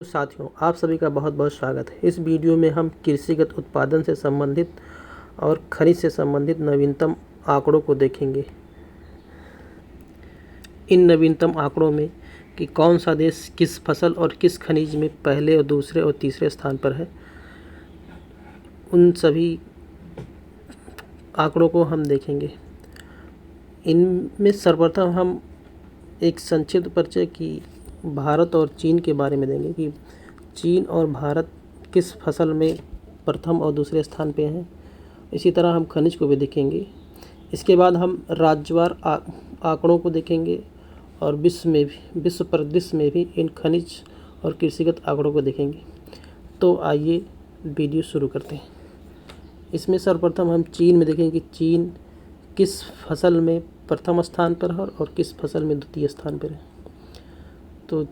साथियों, आप सभी का बहुत बहुत स्वागत है। इस वीडियो में हम कृषिगत उत्पादन से संबंधित और खनिज से संबंधित नवीनतम आंकड़ों को देखेंगे। इन नवीनतम आंकड़ों में कि कौन सा देश किस फसल और किस खनिज में पहले और दूसरे और तीसरे स्थान पर है, उन सभी आंकड़ों को हम देखेंगे। इनमें सर्वप्रथम हम एक संक्षिप्त परिचय की भारत और चीन के बारे में देंगे कि चीन और भारत किस फसल में प्रथम और दूसरे स्थान पे हैं। इसी तरह हम खनिज को भी देखेंगे। इसके बाद हम राज्यवार आंकड़ों को देखेंगे और विश्व परिदृश्य में भी इन खनिज और कृषिगत आंकड़ों को देखेंगे। तो आइए वीडियो शुरू करते हैं। इसमें सर्वप्रथम हम चीन में देखेंगे कि चीन किस फसल में प्रथम स्थान पर है और किस फसल में द्वितीय स्थान पर है। तो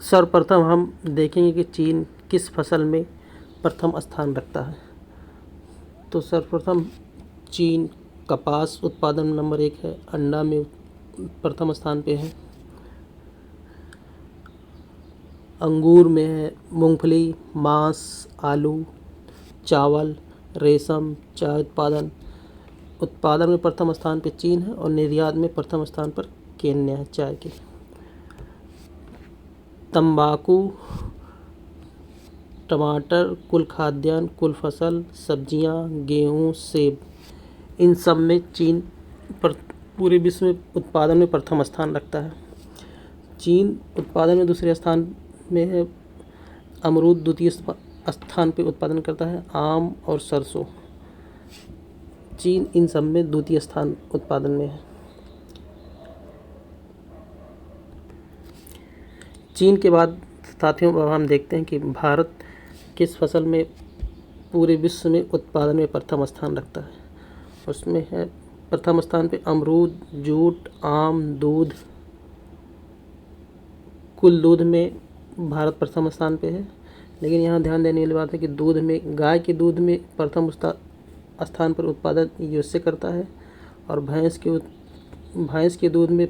सर्वप्रथम हम देखेंगे कि चीन किस फसल में प्रथम स्थान रखता है। तो सर्वप्रथम चीन कपास उत्पादन नंबर 1 है, अंडा में प्रथम स्थान पे है, अंगूर में है, मूंगफली, मांस, आलू, चावल, रेशम, चाय उत्पादन में प्रथम स्थान पे चीन है और निर्यात में प्रथम स्थान पर केन्या है चाय के। तंबाकू, टमाटर, कुल खाद्यान्न, कुल फसल, सब्जियां, गेहूं, सेब, इन सब में चीन पूरे विश्व में उत्पादन में प्रथम स्थान रखता है। चीन उत्पादन में दूसरे स्थान में है, अमरूद द्वितीय स्थान पे उत्पादन करता है, आम और सरसों, चीन इन सब में द्वितीय स्थान उत्पादन में है। चीन के बाद साथियों अब हम देखते हैं कि भारत किस फसल में पूरे विश्व में उत्पादन में प्रथम स्थान रखता है। उसमें है प्रथम स्थान पे अमरूद, जूट, आम, दूध। कुल दूध में भारत प्रथम स्थान पे है, लेकिन यहाँ ध्यान देने वाली बात है कि दूध में गाय के दूध में प्रथम स्थान पर उत्पादन यूएसए करता है और भैंस के दूध में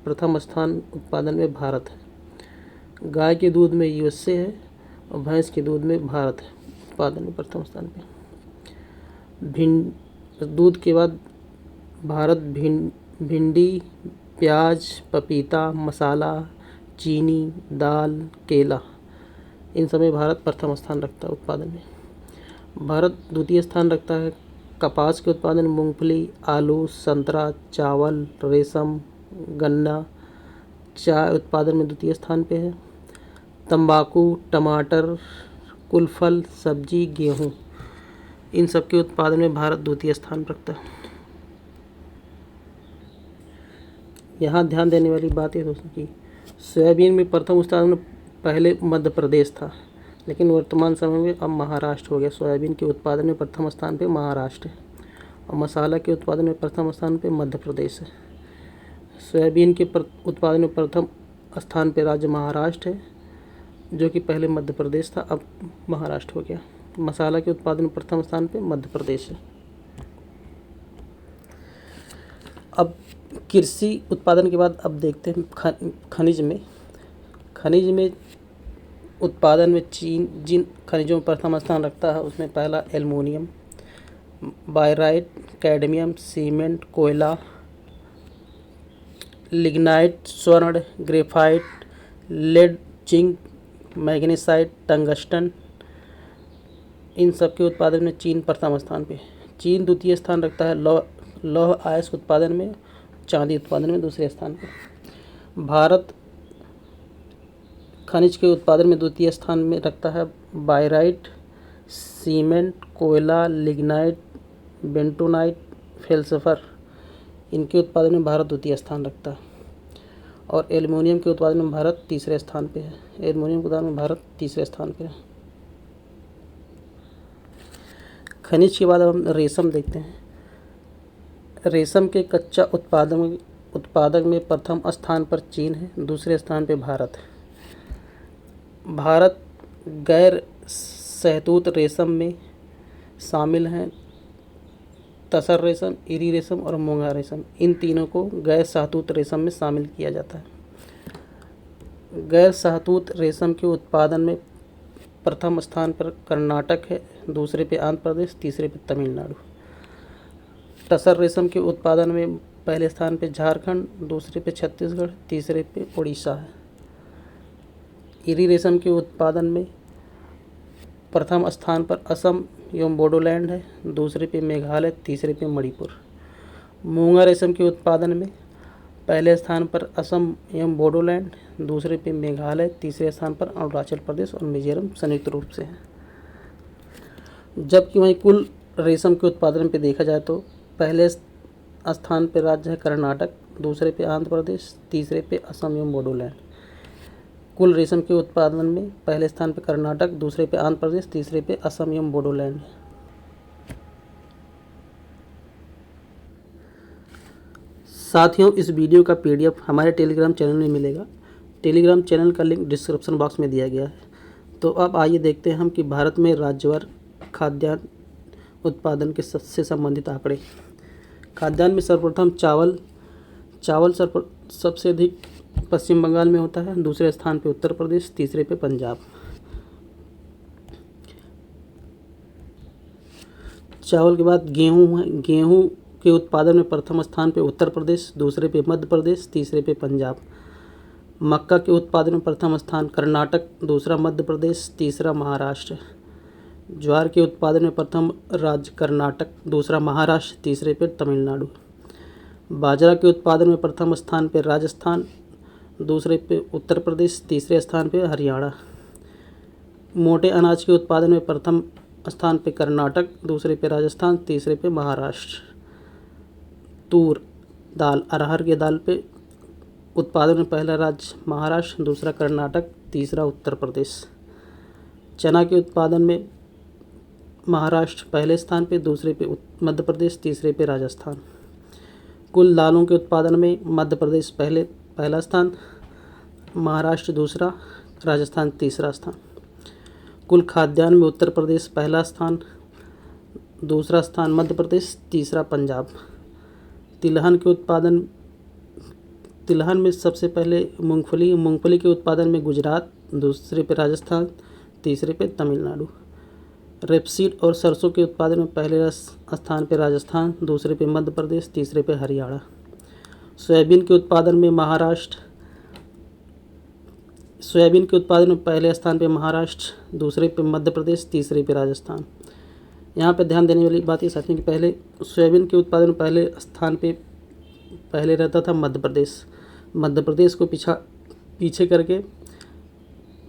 प्रथम स्थान उत्पादन में भारत है। गाय के दूध में यूएसए है और भैंस के दूध में भारत है उत्पादन में प्रथम स्थान पे। दूध के बाद भारत भिंडी, प्याज, पपीता, मसाला, चीनी, दाल, केला, इन सब में भारत प्रथम स्थान रखता है उत्पादन में। भारत द्वितीय स्थान रखता है कपास के उत्पादन में मूंगफली, आलू, संतरा, चावल, रेशम, गन्ना, चाय उत्पादन में द्वितीय स्थान पे है। तंबाकू, टमाटर, कुल फल, सब्जी, गेहूं, इन सब के उत्पादन में भारत द्वितीय स्थान रखता है। यहाँ ध्यान देने वाली बात है दोस्तों कि सोयाबीन में प्रथम स्थान पहले मध्य प्रदेश था, लेकिन वर्तमान समय में अब महाराष्ट्र हो गया। सोयाबीन के उत्पादन में प्रथम स्थान पे महाराष्ट्र है और मसाला के उत्पादन में प्रथम स्थान पे मध्य प्रदेश है। सोयाबीन के उत्पादन में प्रथम स्थान पे राज्य महाराष्ट्र है, जो कि पहले मध्य प्रदेश था, अब महाराष्ट्र हो गया। मसाला के उत्पादन में प्रथम स्थान पे मध्य प्रदेश है। अब कृषि उत्पादन के बाद अब देखते हैं खनिज में उत्पादन में चीन जिन खनिजों में प्रथम स्थान रखता है उसमें पहला एल्युमिनियम, बायराइट, कैडमियम, सीमेंट, कोयला, लिग्नाइट, स्वर्ण, graphite, lead, zinc, magnesite, tungsten, इन सब के उत्पादन में चीन प्रथम स्थान पे। चीन द्वितीय स्थान रखता है लौह अयस्क उत्पादन में, चांदी उत्पादन में दूसरे स्थान पे। भारत खनिज के उत्पादन में द्वितीय स्थान में रखता है बायराइट, सीमेंट, कोयला, लिग्नाइट, बेंटोनाइट, फेल्सफर, इनके उत्पादन में भारत द्वितीय स्थान रखता है। और एल्युमिनियम के उत्पादन में भारत तीसरे स्थान पे है। एल्युमिनियम के उत्पादन में भारत तीसरे स्थान पे है। खनिज के बाद हम रेशम देखते हैं। रेशम के कच्चा उत्पादक में प्रथम स्थान पर चीन है, दूसरे स्थान पे भारत है। भारत गैर शहतूत रेशम में शामिल हैं तसर रेशम, इरी रेशम और मूंगा रेशम। इन तीनों को गैर शहतूत रेशम में शामिल किया जाता है। गैर शहतूत रेशम के उत्पादन में प्रथम स्थान पर कर्नाटक है, दूसरे पे आंध्र प्रदेश, तीसरे पे तमिलनाडु। टसर रेशम के उत्पादन में पहले स्थान पे झारखंड, दूसरे पे छत्तीसगढ़, तीसरे पे उड़ीसा है। इरी रेशम के उत्पादन में प्रथम स्थान पर असम एवं बोडोलैंड है, दूसरे पे मेघालय, तीसरे पे मणिपुर। मूंगा रेशम के उत्पादन में पहले स्थान पर असम एवं बोडोलैंड, दूसरे पे मेघालय, तीसरे स्थान पर अरुणाचल प्रदेश और मिजोरम संयुक्त रूप से है। जबकि वहीं कुल रेशम के उत्पादन पे देखा जाए तो पहले स्थान पे राज्य है कर्नाटक, दूसरे पे आंध्र प्रदेश, तीसरे पे असम एवं बोडोलैंड। कुल रेशम के उत्पादन में पहले स्थान पे कर्नाटक, दूसरे पे आंध्र प्रदेश, तीसरे पे असम एवं बोडोलैंड। साथियों, इस वीडियो का PDF हमारे टेलीग्राम चैनल में मिलेगा। टेलीग्राम चैनल का लिंक डिस्क्रिप्शन बॉक्स में दिया गया है। तो अब आइए देखते हैं हम कि भारत में राज्यवार खाद्यान्न उत्पादन के से संबंधित आंकड़े। खाद्यान्न में सर्वप्रथम चावल सबसे अधिक पश्चिम बंगाल में होता है, दूसरे स्थान पे उत्तर प्रदेश, तीसरे पे पंजाब। चावल के बाद गेहूं है। गेहूं के उत्पादन में प्रथम स्थान पे उत्तर प्रदेश, दूसरे पे मध्य प्रदेश, तीसरे पे पंजाब। मक्का के उत्पादन में प्रथम स्थान कर्नाटक, दूसरा मध्य प्रदेश, तीसरा महाराष्ट्र। ज्वार के उत्पादन में प्रथम राज्य कर्नाटक, दूसरा महाराष्ट्र, तीसरे पे तमिलनाडु। बाजरा के उत्पादन में प्रथम स्थान पे राजस्थान, दूसरे पे उत्तर प्रदेश, तीसरे स्थान पे हरियाणा। मोटे अनाज के उत्पादन में प्रथम स्थान पे कर्नाटक, दूसरे पे राजस्थान, तीसरे पे महाराष्ट्र। तूर दाल, अरहर के दाल पे उत्पादन में पहला राज्य महाराष्ट्र, दूसरा कर्नाटक, तीसरा उत्तर प्रदेश। चना के उत्पादन में महाराष्ट्र पहले स्थान पे, दूसरे पे मध्य प्रदेश, तीसरे पे राजस्थान। कुल दालों के उत्पादन में मध्य प्रदेश पहला स्थान, महाराष्ट्र दूसरा, राजस्थान तीसरा स्थान। कुल खाद्यान्न में उत्तर प्रदेश पहला स्थान, दूसरा स्थान मध्य प्रदेश, तीसरा पंजाब। तिलहन में सबसे पहले मूंगफली के उत्पादन में गुजरात, दूसरे पे राजस्थान, तीसरे पे तमिलनाडु। रेपसीड और सरसों के उत्पादन में पहले स्थान पे राजस्थान, दूसरे पे मध्य प्रदेश, तीसरे पे हरियाणा। सोयाबीन के उत्पादन में पहले स्थान पे महाराष्ट्र, दूसरे पे मध्य प्रदेश, तीसरे पे राजस्थान। यहाँ पे ध्यान देने वाली बात ये साथियों कि पहले सोयाबीन के उत्पादन में पहले स्थान पे पहले रहता था मध्य प्रदेश को पीछे करके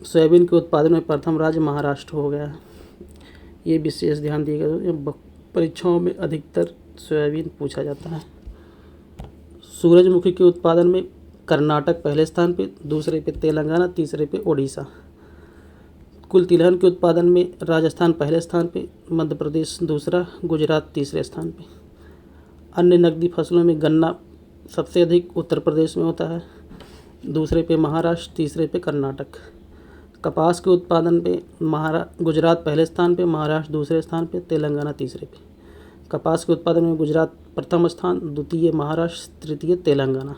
सोयाबीन के उत्पादन में प्रथम राज्य महाराष्ट्र हो गया है। ये विशेष ध्यान दिएगा, परीक्षाओं में अधिकतर सोयाबीन पूछा जाता है। सूरजमुखी के उत्पादन में कर्नाटक पहले स्थान पे, दूसरे पे तेलंगाना, तीसरे पे ओडिशा। कुल तिलहन के उत्पादन में राजस्थान पहले स्थान पे, मध्य प्रदेश दूसरा, गुजरात तीसरे स्थान पे। अन्य नकदी फसलों में गन्ना सबसे अधिक उत्तर प्रदेश में होता है, दूसरे पे महाराष्ट्र, तीसरे पे कर्नाटक। कपास के उत्पादन पे गुजरात पहले स्थान पे, महाराष्ट्र दूसरे स्थान पे, तेलंगाना तीसरे पे। कपास के उत्पादन में गुजरात प्रथम स्थान, द्वितीय महाराष्ट्र, तृतीय तेलंगाना।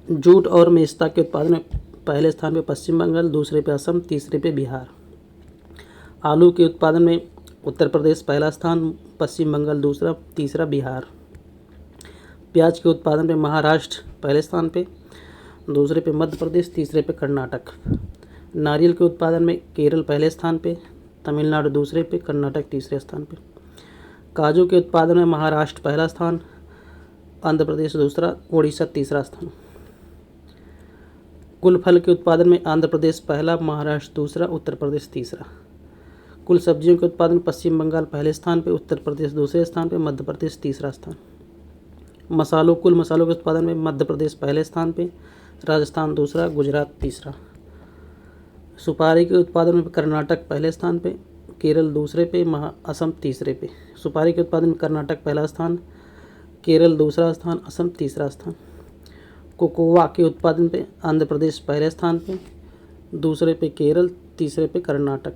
जूट और मेस्ता के उत्पादन में पहले स्थान पे पश्चिम बंगाल, दूसरे पे असम, तीसरे पे बिहार। आलू के उत्पादन में उत्तर प्रदेश पहला स्थान, पश्चिम बंगाल दूसरा, तीसरा बिहार। प्याज के उत्पादन में महाराष्ट्र पहले स्थान पे, दूसरे पे मध्य प्रदेश, तीसरे पे कर्नाटक। नारियल के उत्पादन में केरल पहले स्थान पे, तमिलनाडु दूसरे पे, कर्नाटक तीसरे स्थान पे। काजू के उत्पादन में महाराष्ट्र पहला स्थान, आंध्र प्रदेश दूसरा, उड़ीसा तीसरा स्थान। कुल फल के उत्पादन में आंध्र प्रदेश पहला, महाराष्ट्र दूसरा, उत्तर प्रदेश तीसरा। कुल सब्जियों के उत्पादन पश्चिम बंगाल पहले स्थान पे, उत्तर प्रदेश दूसरे स्थान पे, मध्य प्रदेश तीसरा स्थान। कुल मसालों के उत्पादन में मध्य प्रदेश पहले स्थान पे, राजस्थान दूसरा, गुजरात तीसरा। सुपारी के उत्पादन में कर्नाटक पहले स्थान पे, केरल दूसरे पे, असम तीसरे पे। सुपारी के उत्पादन में कर्नाटक पहला स्थान, केरल दूसरा स्थान, असम तीसरा स्थान। कोकोआ के उत्पादन पे आंध्र प्रदेश पहले स्थान पे, दूसरे पे केरल, तीसरे पे कर्नाटक।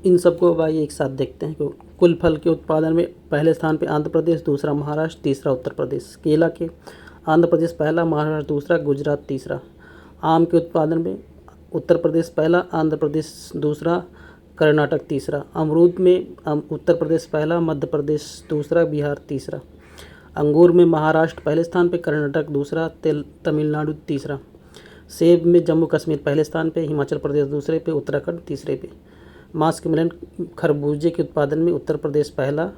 इन सबको भाई एक साथ देखते हैं कि कुल फल के उत्पादन में पहले स्थान पे आंध्र प्रदेश, दूसरा महाराष्ट्र, तीसरा उत्तर प्रदेश। केला के आंध्र प्रदेश पहला, महाराष्ट्र दूसरा, गुजरात तीसरा। आम के उत्पादन में उत्तर प्रदेश पहला, आंध्र प्रदेश दूसरा, कर्नाटक तीसरा। अमरूद में उत्तर प्रदेश पहला, मध्य प्रदेश दूसरा, बिहार तीसरा। अंगूर में महाराष्ट्र पहले स्थान पे, कर्नाटक दूसरा, तमिलनाडु तीसरा। सेब में जम्मू कश्मीर पहले स्थान पे, हिमाचल प्रदेश दूसरे पे, उत्तराखंड तीसरे पे। मांस के मिलन खरबूजे के उत्पादन में उत्तर प्रदेश पहला,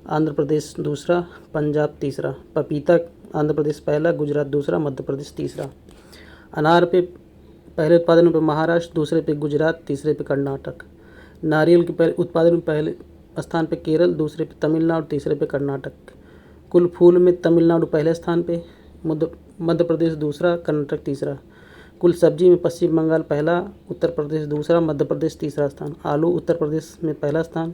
आंध्र प्रदेश दूसरा, पंजाब तीसरा। पपीता आंध्र प्रदेश पहला, गुजरात दूसरा, मध्य प्रदेश तीसरा। अनार पे पहले उत्पादन पे महाराष्ट्र, दूसरे पे गुजरात, तीसरे पे कर्नाटक। नारियल के पहले उत्पादन में पहले स्थान पे केरल, दूसरे पे तमिलनाडु, तीसरे पे कर्नाटक। कुल फूल में तमिलनाडु पहले स्थान पे, मध्य प्रदेश दूसरा, कर्नाटक तीसरा। कुल सब्जी में पश्चिम बंगाल पहला, उत्तर प्रदेश दूसरा, मध्य प्रदेश तीसरा स्थान। आलू उत्तर प्रदेश में पहला स्थान,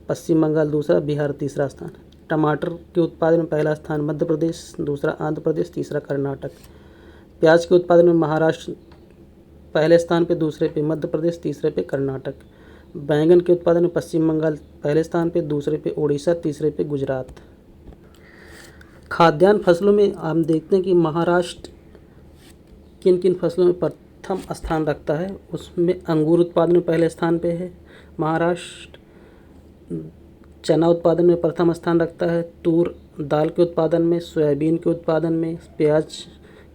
पश्चिम बंगाल दूसरा, बिहार तीसरा स्थान। टमाटर के उत्पादन में पहला स्थान मध्य प्रदेश, दूसरा आंध्र प्रदेश, तीसरा कर्नाटक। प्याज के उत्पादन में महाराष्ट्र पहले स्थान पे, दूसरे पे मध्य प्रदेश, तीसरे पे कर्नाटक। बैंगन के उत्पादन में पश्चिम बंगाल पहले स्थान पे, दूसरे पे उड़ीसा, तीसरे पे गुजरात। खाद्यान्न फसलों में हम देखते हैं कि महाराष्ट्र किन किन फसलों में प्रथम स्थान रखता है। उसमें अंगूर उत्पादन में पहले स्थान पे है महाराष्ट्र। चना उत्पादन में प्रथम स्थान रखता है, तूर दाल के उत्पादन में, सोयाबीन के उत्पादन में, प्याज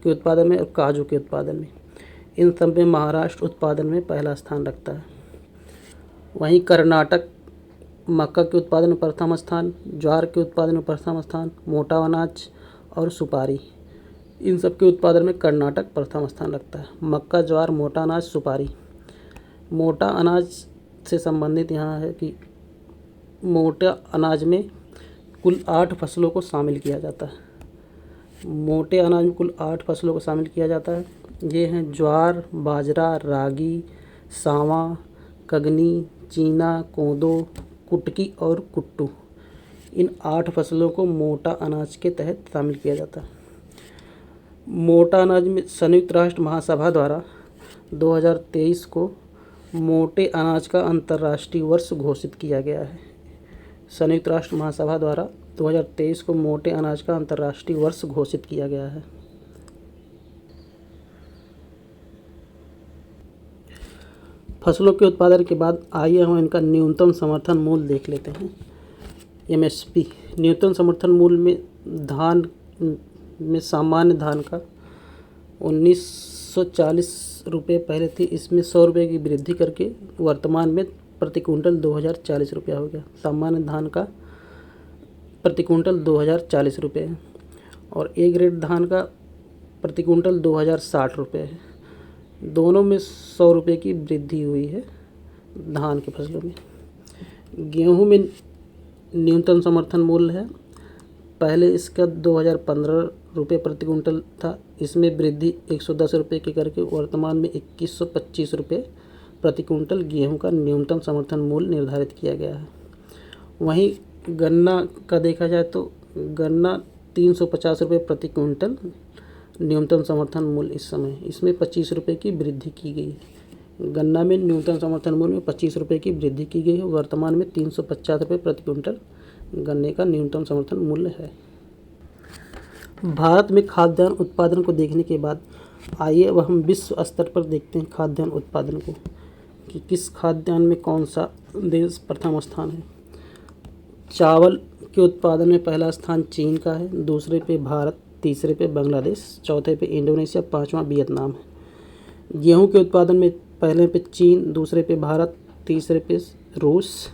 के उत्पादन में और काजू के उत्पादन में। इन सब में महाराष्ट्र उत्पादन में पहला स्थान रखता है। वहीं कर्नाटक मक्का के उत्पादन में प्रथम स्थान, ज्वार के उत्पादन में प्रथम स्थान, मोटा अनाज और सुपारी, इन सब के उत्पादन में कर्नाटक प्रथम स्थान रखता है। मक्का, ज्वार, मोटा अनाज, सुपारी। मोटा अनाज से संबंधित यहाँ है कि मोटा अनाज में कुल 8 फसलों को शामिल किया जाता है। मोटे अनाज में कुल 8 फसलों को शामिल किया जाता है। ये हैं ज्वार, बाजरा, रागी, सावा, कगनी, चीना, कोदो, कुटकी और कुट्टू। इन 8 फसलों को मोटा अनाज के तहत शामिल किया जाता है। मोटा अनाज में संयुक्त राष्ट्र महासभा द्वारा 2023 को मोटे अनाज का अंतर्राष्ट्रीय वर्ष घोषित किया गया है। संयुक्त राष्ट्र महासभा द्वारा 2023 को मोटे अनाज का अंतर्राष्ट्रीय वर्ष घोषित किया गया है। फसलों के उत्पादन के बाद आइए हम इनका न्यूनतम समर्थन मूल्य देख लेते हैं। एमएसपी न्यूनतम समर्थन मूल्य में धान में सामान्य धान का 1940 रुपये पहले थी, इसमें 100 रुपये की वृद्धि करके वर्तमान में प्रति कुंटल 2040 रुपया हो गया। सामान्य धान का प्रति कुंटल 2040 रुपये है और ए ग्रेड धान का प्रति कुंटल 2060 रुपये है। दोनों में 100 रुपये की वृद्धि हुई है धान की फसलों में। गेहूं में न्यूनतम समर्थन मूल्य है, पहले इसका 2015 रुपये प्रति कुंटल था, इसमें वृद्धि 110 रुपये की करके वर्तमान में 2125 रुपये प्रति कुंटल गेहूं का न्यूनतम समर्थन मूल्य निर्धारित किया गया है। वहीं गन्ना का देखा जाए तो गन्ना 350 रुपये प्रति कुंटल न्यूनतम समर्थन मूल्य इस समय, इसमें 25 रुपये की वृद्धि की गई है। गन्ना में न्यूनतम समर्थन मूल्य में 25 रुपये की वृद्धि की गई है। वर्तमान में 350 रुपये प्रति कुंटल गन्ने का न्यूनतम समर्थन मूल्य है। भारत में खाद्यान्न उत्पादन को देखने के बाद आइए अब हम विश्व स्तर पर देखते हैं खाद्यान्न उत्पादन को कि किस खाद्यान्न में कौन सा देश प्रथम स्थान है। चावल के उत्पादन में पहला स्थान चीन का है, दूसरे पे भारत, तीसरे पे बांग्लादेश, चौथे पे इंडोनेशिया, पाँचवां वियतनाम है। गेहूं के उत्पादन में पहले पे चीन, दूसरे पे भारत, तीसरे पे रूस।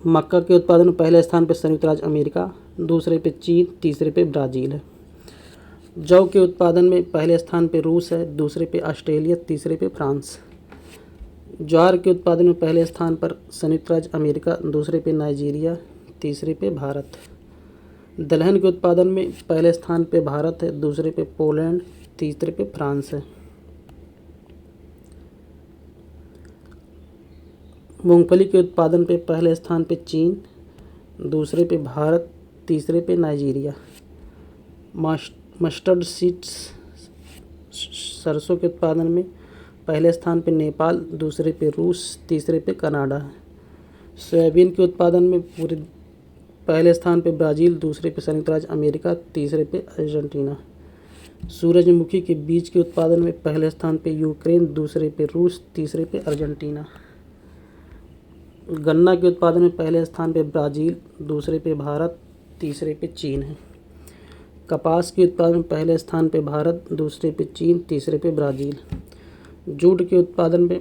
मक्का के उत्पादन में पहले स्थान पे संयुक्त राज्य अमेरिका, दूसरे पे चीन, तीसरे पे ब्राज़ील है। जौ के उत्पादन में पहले स्थान पे रूस है, दूसरे पे ऑस्ट्रेलिया, तीसरे पे फ्रांस। ज्वार के उत्पादन में पहले स्थान पर संयुक्त राज्य अमेरिका, दूसरे पे नाइजीरिया, तीसरे पे भारत। दलहन के उत्पादन में पहले स्थान पे भारत है, दूसरे पे पोलैंड, तीसरे पे फ्रांस है। मूंगफली के उत्पादन पे पहले स्थान पे चीन, दूसरे पे भारत, तीसरे पे नाइजीरिया। मस्टर्ड सीड्स सरसों के उत्पादन में पहले स्थान पे नेपाल, दूसरे पे रूस, तीसरे पे कनाडा है। सोयाबीन के उत्पादन में पूरे पहले स्थान पे ब्राज़ील, दूसरे पे संयुक्त राज्य अमेरिका, तीसरे पे अर्जेंटीना। सूरजमुखी के बीज के उत्पादन में पहले स्थान पे यूक्रेन, दूसरे पे रूस, तीसरे पे अर्जेंटीना। गन्ना के उत्पादन में पहले स्थान पे ब्राज़ील, दूसरे पे भारत, तीसरे पे चीन है। कपास के उत्पादन में पहले स्थान पे भारत, दूसरे पे चीन, तीसरे पे ब्राज़ील। जूट के उत्पादन में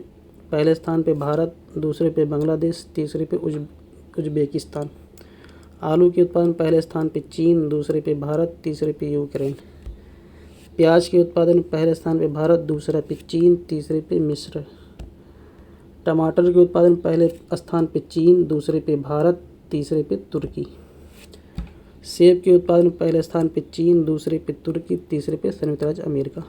पहले स्थान पे भारत, दूसरे पे बांग्लादेश, तीसरे पे उज्बेकिस्तान। आलू के उत्पादन पहले स्थान पे चीन, दूसरे पे भारत, तीसरे पे यूक्रेन। प्याज के उत्पादन पहले स्थान पे भारत, दूसरे पे चीन, तीसरे पे मिस्र। टमाटर के उत्पादन पहले स्थान पे चीन, दूसरे पे भारत, तीसरे पे तुर्की। सेब के उत्पादन पहले स्थान पे चीन, दूसरे पे तुर्की, तीसरे पे संयुक्त राज्य अमेरिका।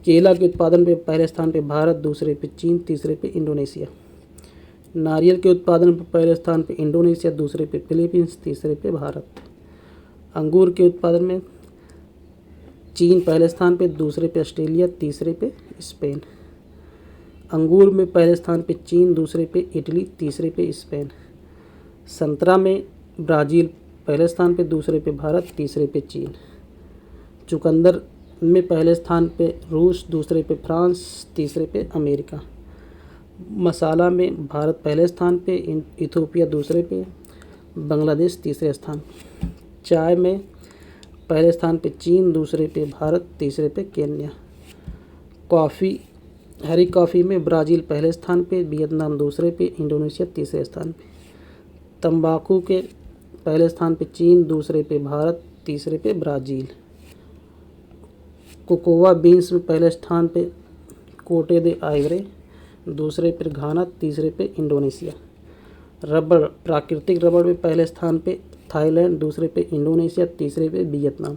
केला के उत्पादन पे पहले स्थान पे भारत, दूसरे पे चीन, तीसरे पे इंडोनेशिया। नारियल के उत्पादन पर पहले स्थान पे इंडोनेशिया, दूसरे पे फिलीपींस, तीसरे पे भारत। अंगूर के उत्पादन में चीन पहले स्थान पे, दूसरे पे ऑस्ट्रेलिया, तीसरे पे स्पेन। अंगूर में पहले स्थान पे चीन, दूसरे पे इटली, तीसरे पे स्पेन। संतरा में ब्राज़ील पहले स्थान पे, दूसरे पे भारत, तीसरे पे चीन। चुकंदर में पहले स्थान पे रूस, दूसरे पे फ्रांस, तीसरे पे अमेरिका। मसाला में भारत पहले स्थान पे, इथियोपिया दूसरे पे, बांग्लादेश तीसरे स्थान पे। चाय में पहले स्थान पे चीन, दूसरे पे भारत, तीसरे पे केन्या। हरी कॉफ़ी में ब्राज़ील पहले स्थान पे, वियतनाम दूसरे पे, इंडोनेशिया तीसरे स्थान पे। तंबाकू के पहले स्थान पे चीन, दूसरे पे भारत, तीसरे पे ब्राज़ील। कोकोआ बीन्स में पहले स्थान पे कोटे दे आइवरे, दूसरे पे घाना, तीसरे पे इंडोनेशिया। रबड़ प्राकृतिक रबड़ में पहले स्थान पे थाईलैंड, दूसरे पे इंडोनेशिया, तीसरे पे वियतनाम।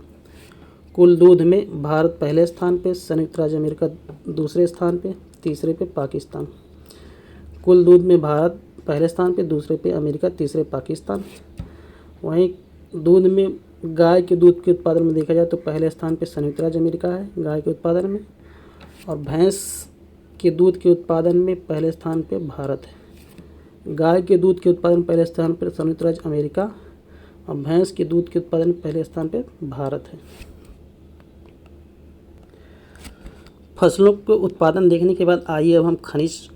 कुल दूध में भारत पहले स्थान पे, संयुक्त राज्य अमेरिका दूसरे स्थान पे, तीसरे पे पाकिस्तान। कुल दूध में भारत पहले स्थान पे, दूसरे पे अमेरिका, तीसरे पाकिस्तान। वहीं दूध में गाय के दूध के उत्पादन में देखा जाए तो पहले स्थान पे संयुक्त राज्य अमेरिका है गाय के उत्पादन में, और भैंस के दूध के उत्पादन में पहले स्थान पे भारत है। गाय के दूध के उत्पादन पहले स्थान पर संयुक्त राज्य अमेरिका, और भैंस के दूध के उत्पादन पहले स्थान पे भारत है। फसलों के उत्पादन देखने के बाद आइए अब हम खनिज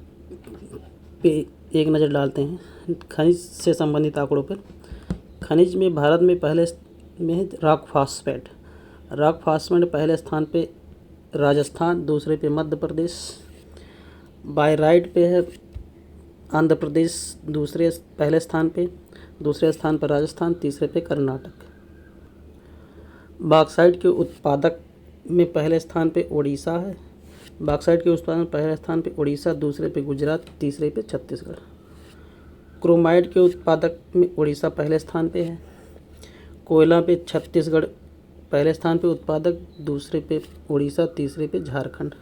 पे एक नज़र डालते हैं। खनिज से संबंधित आंकड़ों पर खनिज में भारत में पहले में है रॉक फॉस्फेट। रॉक फॉस्फेट पहले स्थान पे राजस्थान, दूसरे पे मध्य प्रदेश। बायराइट पे है आंध्र प्रदेश, पहले स्थान पे, दूसरे स्थान पर राजस्थान, तीसरे पे कर्नाटक। बॉक्साइट के उत्पादक में पहले स्थान पे उड़ीसा है। बॉक्साइट के उत्पादन पहले स्थान पे उड़ीसा, दूसरे पे गुजरात, तीसरे पे छत्तीसगढ़। क्रोमाइट के उत्पादक में उड़ीसा पहले स्थान पे है। कोयला पे छत्तीसगढ़ पहले स्थान पे उत्पादक, दूसरे पे उड़ीसा, तीसरे पे झारखंड।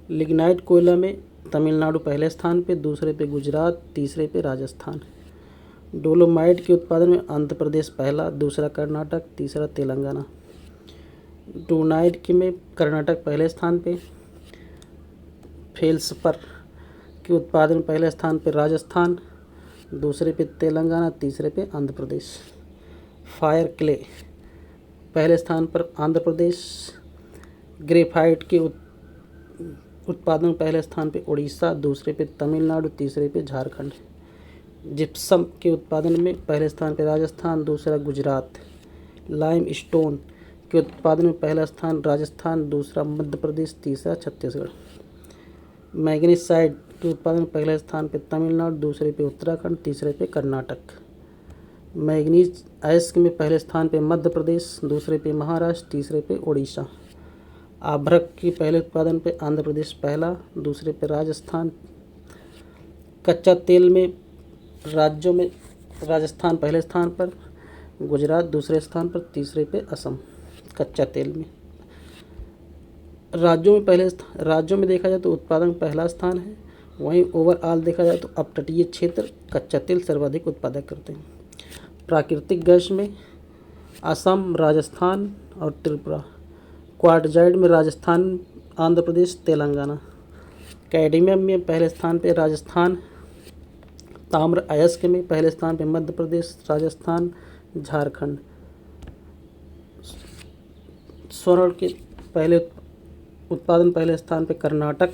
लिग्नाइट कोयला में तमिलनाडु पहले स्थान पे, दूसरे पे गुजरात, तीसरे पे राजस्थान। डोलोमाइट के उत्पादन में आंध्र प्रदेश पहला, दूसरा कर्नाटक, तीसरा तेलंगाना। डोनाइट के में कर्नाटक पहले स्थान पे। फेल्सपर के उत्पादन पहले स्थान पे राजस्थान, दूसरे पे तेलंगाना, तीसरे पे आंध्र प्रदेश। फायर क्ले पहले स्थान पर आंध्र प्रदेश। ग्रेफाइट के उत्पादन पहले स्थान पे उड़ीसा, दूसरे पे तमिलनाडु, तीसरे पे झारखंड। जिप्सम के उत्पादन में पहले स्थान पे राजस्थान, दूसरा गुजरात। लाइम स्टोन के उत्पादन में पहला स्थान राजस्थान, दूसरा मध्य प्रदेश, तीसरा छत्तीसगढ़। मैग्नीसाइड के उत्पादन पहले स्थान पे तमिलनाडु, दूसरे पे उत्तराखंड, तीसरे पे कर्नाटक। मैग्नीज अयस्क में पहले स्थान पे मध्य प्रदेश, दूसरे पे महाराष्ट्र, तीसरे पे उड़ीसा। आभ्रक के पहले उत्पादन पे आंध्र प्रदेश पहला, दूसरे पे राजस्थान। कच्चा तेल में राज्यों में राजस्थान पहले स्थान पर, गुजरात दूसरे स्थान पर, तीसरे पे असम। कच्चा तेल में राज्यों में देखा जाए तो उत्पादन पहला स्थान है। वहीं ओवरऑल देखा जाए तो अपतटीय क्षेत्र कच्चा तेल सर्वाधिक उत्पादक करते हैं। प्राकृतिक गैस में असम, राजस्थान और त्रिपुरा। क्वाटजाइड में राजस्थान, आंध्र प्रदेश, तेलंगाना। कैडमियम में पहले स्थान पे राजस्थान, ताम्र अयस्क में पहले स्थान पे मध्य प्रदेश, राजस्थान, झारखंड। स्वर्ण के पहले उत्पादन पहले स्थान पे कर्नाटक,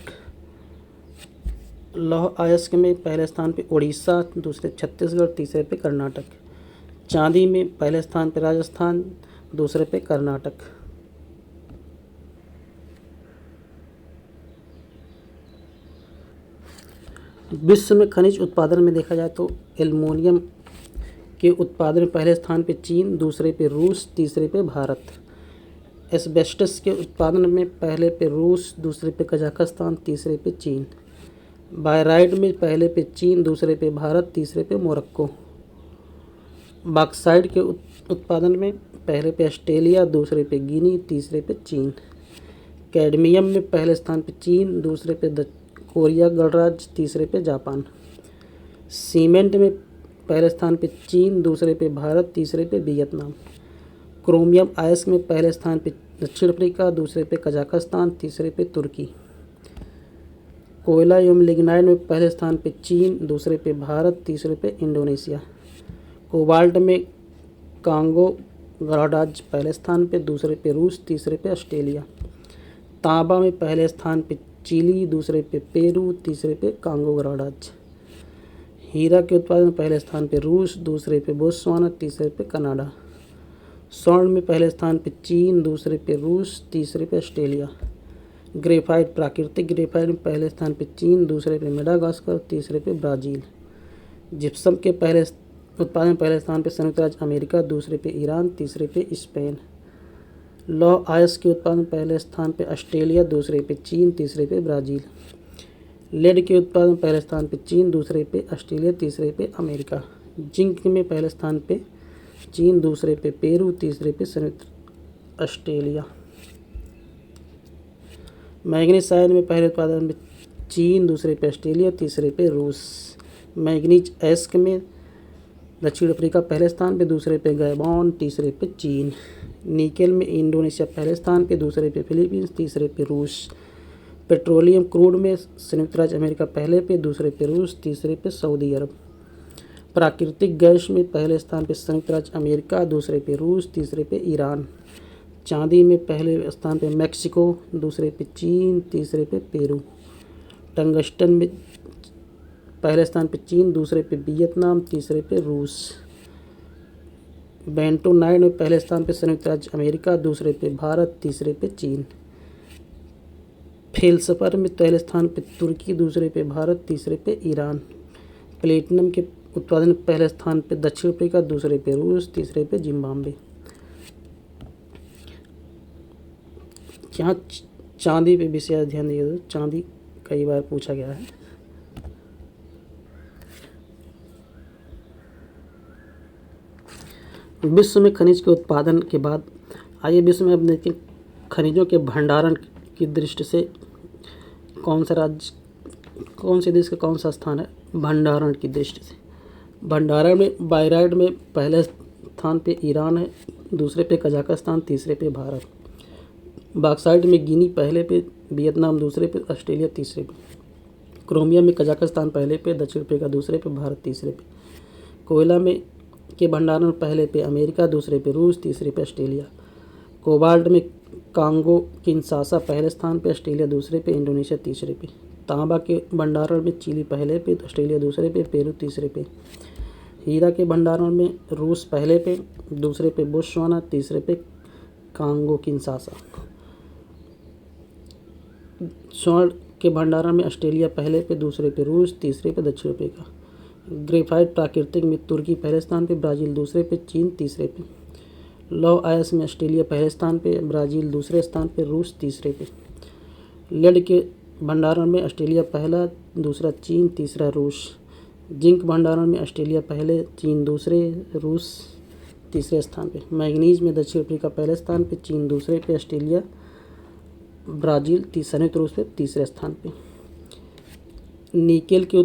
लौह अयस्क में पहले स्थान पे उड़ीसा, दूसरे छत्तीसगढ़, तीसरे पे कर्नाटक। चांदी में पहले स्थान पे राजस्थान, दूसरे पे कर्नाटक। विश्व में खनिज उत्पादन में देखा जाए तो एल्युमिनियम के उत्पादन में पहले स्थान पे चीन, दूसरे पे रूस, तीसरे पे भारत। एस्बेस्टस के उत्पादन में पहले पे रूस, दूसरे पे कजाकिस्तान, तीसरे पे चीन। बायराइड में पहले पे चीन, दूसरे पे भारत, तीसरे पे मोरक्को। बॉक्साइट के उत्पादन में पहले पे ऑस्ट्रेलिया, दूसरे पे गिनी, तीसरे पे चीन। कैडमियम में पहले स्थान पे चीन, दूसरे पे कोरिया गणराज्य, तीसरे पे जापान। सीमेंट में पहले स्थान पे चीन, दूसरे पे भारत, तीसरे पे वियतनाम। क्रोमियम अयस्क में पहले स्थान पे दक्षिण अफ्रीका, दूसरे पे कजाकिस्तान, तीसरे पे तुर्की। कोयला एवं लिग्नाइट में पहले स्थान पे चीन, दूसरे पे भारत, तीसरे पे इंडोनेशिया। कोबाल्ट में कांगो गणराज्य पहले स्थान पे, दूसरे पे रूस, तीसरे पे ऑस्ट्रेलिया। तांबा में पहले स्थान पे चिली, दूसरे पे पेरू, तीसरे पे कांगो गणराज्य। हीरा के उत्पादन में पहले स्थान पे रूस, दूसरे पे बोत्सवाना, तीसरे पे कनाडा। स्वर्ण में पहले स्थान पे चीन, दूसरे पे रूस, तीसरे पे ऑस्ट्रेलिया। ग्रेफाइट, प्राकृतिक ग्रेफाइट में पहले स्थान पे चीन, दूसरे पे मेडागास्कर, तीसरे पे ब्राज़ील। जिप्सम के पहले उत्पादन में पहले स्थान पे संयुक्त राज्य अमेरिका, दूसरे पे ईरान, तीसरे पे स्पेन। लौह अयस्क के उत्पादन में पहले स्थान पे ऑस्ट्रेलिया, दूसरे पे चीन, तीसरे पे ब्राज़ील। लेड के उत्पादन में पहले स्थान पे चीन, दूसरे पे ऑस्ट्रेलिया, तीसरे पे अमेरिका। जिंक में पहले स्थान पे चीन, दूसरे पे पेरू, तीसरे पे संयुक्त ऑस्ट्रेलिया। मैग्नीज आयन में पहले उत्पादन में चीन, दूसरे पे ऑस्ट्रेलिया, तीसरे पे रूस। मैग्नीज अयस्क में दक्षिण अफ्रीका पहले स्थान पे, दूसरे पे गैबॉन, तीसरे पे चीन। निकेल में इंडोनेशिया पहले स्थान पे, दूसरे पे फिलीपींस, तीसरे पे रूस। पेट्रोलियम क्रूड में संयुक्त राज्य अमेरिका पहले पे, दूसरे पे रूस, तीसरे पे सऊदी अरब। प्राकृतिक गैस में पहले स्थान पे संयुक्त राज्य अमेरिका, दूसरे पे रूस, तीसरे पे ईरान। चांदी में पहले स्थान पे मैक्सिको, दूसरे पे चीन, तीसरे पे पेरू। टंगस्टन में पहले स्थान पे चीन, दूसरे पे वियतनाम, तीसरे पे रूस। बेंटोनाइट में पहले स्थान पे संयुक्त राज्य अमेरिका, दूसरे पे भारत, तीसरे पे चीन। फेल्सपर में पहले स्थान पे तुर्की, दूसरे पे भारत, तीसरे पे ईरान। प्लेटिनम के उत्पादन में पहले स्थान पे दक्षिण अफ्रीका, दूसरे पे रूस, तीसरे पे जिम्बाब्वे। यहाँ चांदी पे विशेष ध्यान दिए, चांदी कई बार पूछा गया है। विश्व में खनिज के उत्पादन के बाद आइए विश्व में अब देखते हैं खनिजों के भंडारण की दृष्टि से कौन सा राज्य, कौन से देश का कौन सा स्थान है भंडारण की दृष्टि से। भंडारण में बायराइड में पहले स्थान पे ईरान है, दूसरे पे कजाकिस्तान, तीसरे पे भारत। बॉक्साइट में गिनी पहले पे, वियतनाम दूसरे पे, ऑस्ट्रेलिया तीसरे पे। क्रोमियम में कजाकिस्तान पहले पे, दक्षिण अफ्रीका दूसरे पे, भारत तीसरे पे। कोयला में के भंडारण में पहले पे अमेरिका, दूसरे पे रूस, तीसरे पे ऑस्ट्रेलिया। कोबाल्ट में कांगो किंशासा पहले स्थान पे, ऑस्ट्रेलिया दूसरे पे, इंडोनेशिया तीसरे पे। तांबा के भंडारण में चिली पहले पे, ऑस्ट्रेलिया दूसरे पे, पेरू तीसरे पे। हीरा के भंडारण में रूस पहले पे, दूसरे पे बोत्सवाना, तीसरे पे कांगो किंशासा। स्वर्ण के भंडारण में ऑस्ट्रेलिया पहले पे, दूसरे पे रूस, तीसरे पे दक्षिण अफ्रीका। ग्रेफाइट प्राकृतिक में तुर्की पहले स्थान पे, ब्राज़ील दूसरे पे, चीन तीसरे पे। लौह अयस्क में ऑस्ट्रेलिया पहले स्थान पे, ब्राज़ील दूसरे स्थान पे, रूस तीसरे पे। लेड के भंडारण में ऑस्ट्रेलिया पहला, दूसरा चीन, तीसरा रूस। जिंक भंडारण में ऑस्ट्रेलिया पहले, चीन दूसरे, रूस तीसरे स्थान पे। मैग्नीज में दक्षिण अफ्रीका पहले स्थान पे, चीन दूसरे पे, ऑस्ट्रेलिया ब्राज़ील संयुक्त रूप से तीसरे स्थान पे। निकेल के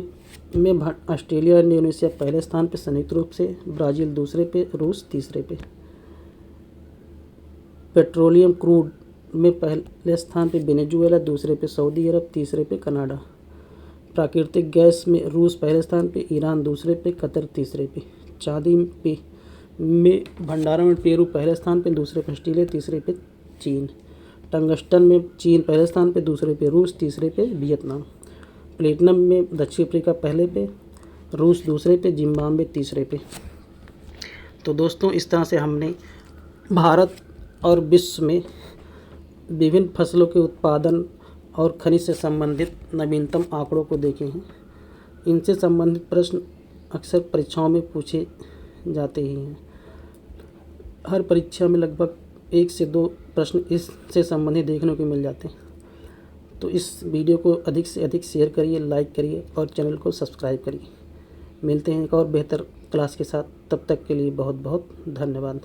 में ऑस्ट्रेलिया और इंडोनेशिया पहले स्थान पे संयुक्त रूप से, ब्राज़ील दूसरे पे, रूस तीसरे पे। पेट्रोलियम क्रूड में पहले स्थान पे वेनेजुएला, दूसरे पे सऊदी अरब, तीसरे पे कनाडा। प्राकृतिक गैस में रूस पहले स्थान पे, ईरान दूसरे पे, कतर तीसरे पे। चांदी पे में भंडारण में पेरू पहले स्थान पे, दूसरे पे ऑस्ट्रेलिया, तीसरे पे चीन। टंगस्टन में चीन पहले स्थान पे, दूसरे पे रूस, तीसरे पे वियतनाम। प्लेटिनम में दक्षिण अफ्रीका पहले पे, रूस दूसरे पे, जिम्बाब्वे तीसरे पे। तो दोस्तों इस तरह से हमने भारत और विश्व में विभिन्न फसलों के उत्पादन और खनिज से संबंधित नवीनतम आंकड़ों को देखे हैं। इनसे संबंधित प्रश्न अक्सर परीक्षाओं में पूछे जाते ही हैं। हर परीक्षा में लगभग 1 से 2 प्रश्न इससे संबंधित देखने को मिल जाते हैं। तो इस वीडियो को अधिक से अधिक शेयर करिए, लाइक करिए और चैनल को सब्सक्राइब करिए। मिलते हैं एक और बेहतर क्लास के साथ, तब तक के लिए बहुत बहुत धन्यवाद।